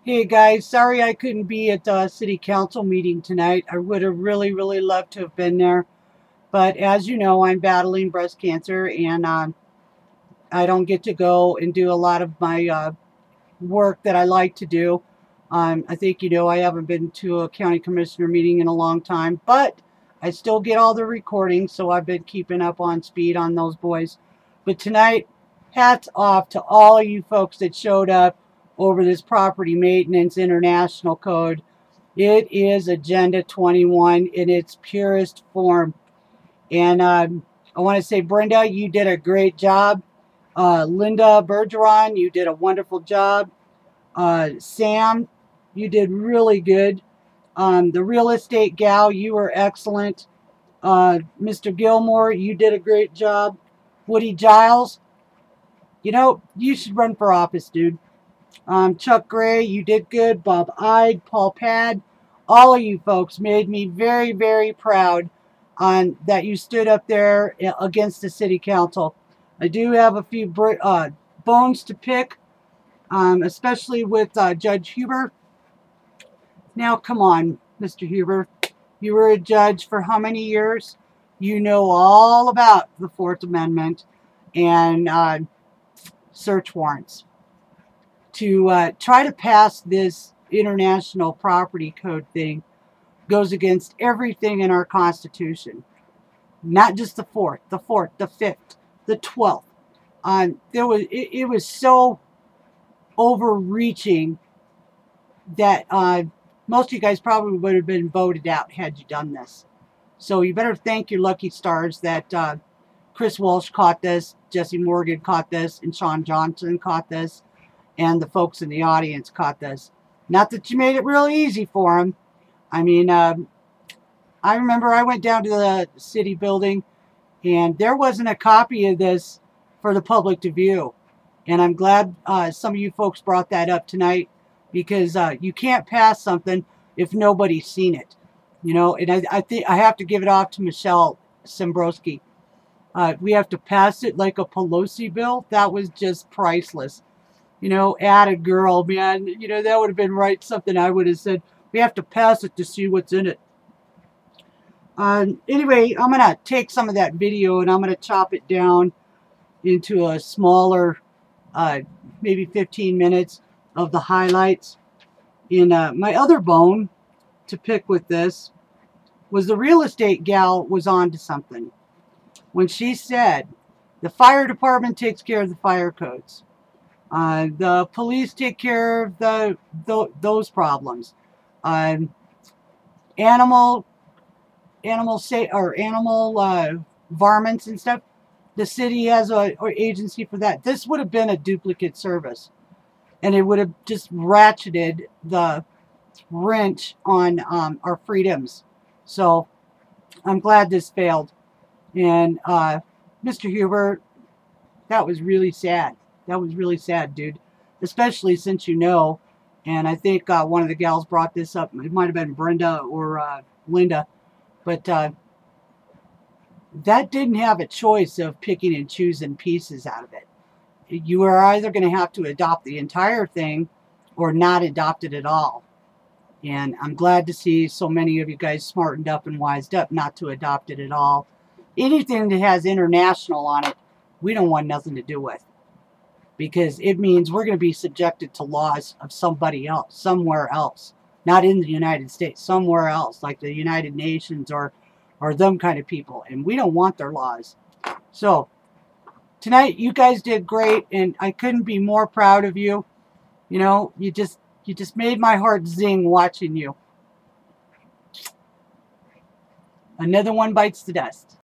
Hey guys, sorry I couldn't be at the city council meeting tonight. I would have really loved to have been there. But as you know, I'm battling breast cancer and I don't get to go and do a lot of my work that I like to do. I think you know I haven't been to a county commissioner meeting in a long time, but I still get all the recordings, so I've been keeping up on speed on those boys. But tonight, hats off to all of you folks that showed up over this property maintenance international code. It is Agenda 21 in its purest form. And I want to say, Brenda, you did a great job. Linda Bergeron, you did a wonderful job. Sam, you did really good. The real estate gal, you were excellent. Mr. Gilmore, you did a great job. Woody Giles, you know, you should run for office, dude. Chuck Gray, you did good. Bob Ide, Paul Pad, all of you folks made me very proud on that you stood up there against the city council. I do have a few bones to pick, especially with Judge Huber. Now, come on, Mr. Huber. You were a judge for how many years? You know all about the Fourth Amendment and search warrants. To try to pass this international property code thing goes against everything in our Constitution. Not just the fourth, the fifth, the 12th. It was so overreaching that most of you guys probably would have been voted out had you done this. So you better thank your lucky stars that Chris Walsh caught this, Jesse Morgan caught this, and Sean Johnson caught this, and the folks in the audience caught this. Not that you made it real easy for them. I mean, I remember I went down to the city building, and there wasn't a copy of this for the public to view. And I'm glad some of you folks brought that up tonight, because you can't pass something if nobody's seen it. You know, and I think I have to give it off to Michelle Simbrowski. We have to pass it like a Pelosi bill. That was just priceless. You know, atta girl, man. You know, that would have been right. Something I would have said. We have to pass it to see what's in it. Anyway, I'm going to take some of that video and I'm going to chop it down into a smaller, maybe 15 minutes of the highlights. In my other bone to pick with this was the real estate gal was on to something when she said the fire department takes care of the fire codes. The police take care of those problems. Animal varmints and stuff. The city has an agency for that. This would have been a duplicate service, and it would have just ratcheted the wrench on our freedoms. So I'm glad this failed. And Mr. Huber, that was really sad. That was really sad, dude. Especially since you know, and I think one of the gals brought this up. It might have been Brenda or Linda. But that didn't have a choice of picking and choosing pieces out of it. You are either going to have to adopt the entire thing or not adopt it at all. And I'm glad to see so many of you guys smartened up and wised up not to adopt it at all. Anything that has international on it, we don't want nothing to do with. Because it means we're going to be subjected to laws of somebody else, somewhere else. Not in the United States, somewhere else, like the United Nations or them kind of people. And we don't want their laws. So, tonight you guys did great, and I couldn't be more proud of you. You know, you just made my heart zing watching you. Another one bites the dust.